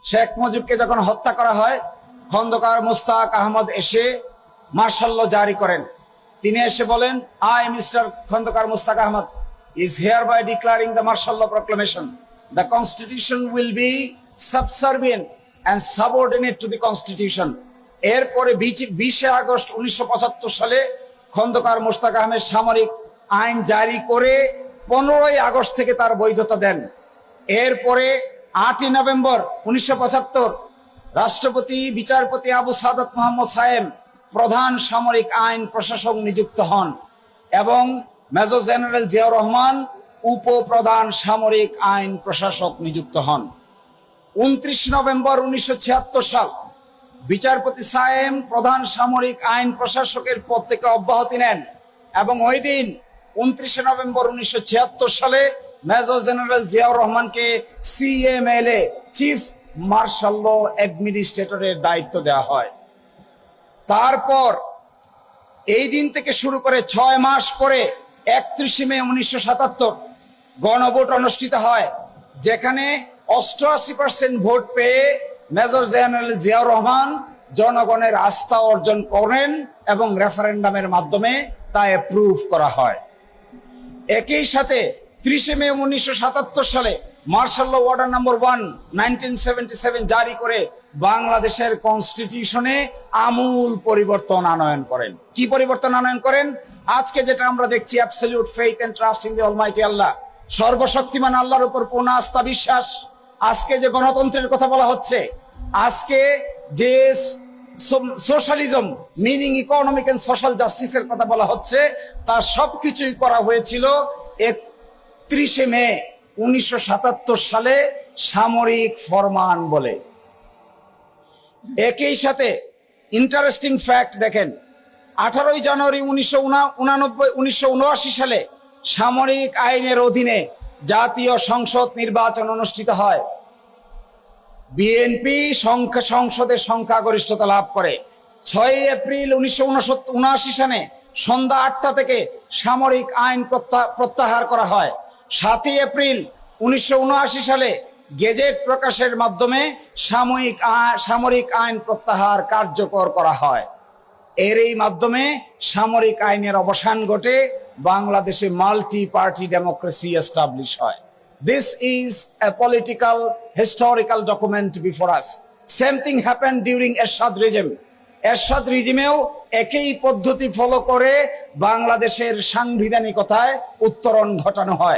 শেখ মুজিবকে যখন হত্যা করা হয়, খন্দকার মুস্তাক আহমদ এসে মার্শাল ল জারি করেন। তিনি এসে বলেন, I mister Khondaker Mostaq Ahmad is hereby declaring the martial law proclamation. The constitution will be subservient and subordinate to the constitution. এরপরে 20 আগস্ট 1975 সালে খন্দকার মুস্তাক আহমেদ সামরিক আইন জারি করে 15 আগস্ট থেকে তার বৈধতা দেন। এরপরে 8 নভেম্বর 1975 রাষ্ট্রপতি বিচারপতি আবু সাদাত মোহাম্মদ সায়েম প্রধান সামরিক আইন প্রশাসক নিযুক্ত হন এবং মেজর জেনারেল জিয়াউর রহমান উপপ্রধান সামরিক আইন প্রশাসক নিযুক্ত হন। 29 নভেম্বর 1976 সাল বিচারপতি সায়েম প্রধান সামরিক আইন প্রশাসকের পদ থেকে অব্যাহতি নেন এবং ওই দিন 29 নভেম্বর 1976 সালে মেজর জেনারেল জিয়াউর রহমানকে সিএমএলএ চিফ মার্শাল ল অ্যাডমিনিস্ট্রেটরের দায়িত্ব দেওয়া হয়। তারপর এই দিন থেকে শুরু করে 6 মাস পরে 31 মে 1977 গণভোট অনুষ্ঠিত হয়, যেখানে 88% ভোট পেয়ে মেজর জেনারেল জিয়াউর রহমান জনগণের আস্থা অর্জন করেন এবং রেফারেন্ডামের মাধ্যমে তা অ্যাপ্রুভ করা হয়। একই সাথে 30 মে 1977 সালে মার্শাল ল অর্ডার নম্বর 1 1977 জারি করে বাংলাদেশের কনস্টিটিউশনে আমূল পরিবর্তন আনয়ন করেন। কি পরিবর্তন আনয়ন করেন? আজকে যেটা আমরা দেখছি, absolute faith and trust in the almighty Allah, সর্বশক্তিমান আল্লাহর উপর পূর্ণ আস্থা বিশ্বাস। আজকে যে গণতন্ত্রের কথা বলা হচ্ছে, আজকে যে socialism meaning economic and social জাস্টিসের কথা বলা হচ্ছে, তার সবকিছুই করা হয়েছিল 31 মে 1977 সালে সামরিক ফরমান বলে। একই সাথে ইন্টারেস্টিং ফ্যাক্ট দেখেন, 18 জানুয়ারি 1979 সালে সামরিক আইনের অধীনে জাতীয় সংসদ নির্বাচন অনুষ্ঠিত হয়। বিএনপি সংসদের সংখ্যাগরিষ্ঠতা লাভ করে। 6 এপ্রিল 1979 সালে সন্ধ্যা 8টা থেকে সামরিক আইন প্রত্যাহার করা হয়। 7 এপ্রিল 1979 সালে গেজেট প্রকাশের মাধ্যমে সামরিক আইন প্রত্যাহার কার্যকর করা হয়। এর এই মাধ্যমে সামরিক আইনের অবসান ঘটে, বাংলাদেশে মাল্টি পার্টি ডেমোক্রেসি এস্টাবলিশ হয়। This is a political historical document before us. Same thing happened during Ershad regime. এরশাদ রিজিমেও একই পদ্ধতি ফলো করে বাংলাদেশের সাংবিধানিকতায় উত্তরণ ঘটানো হয়।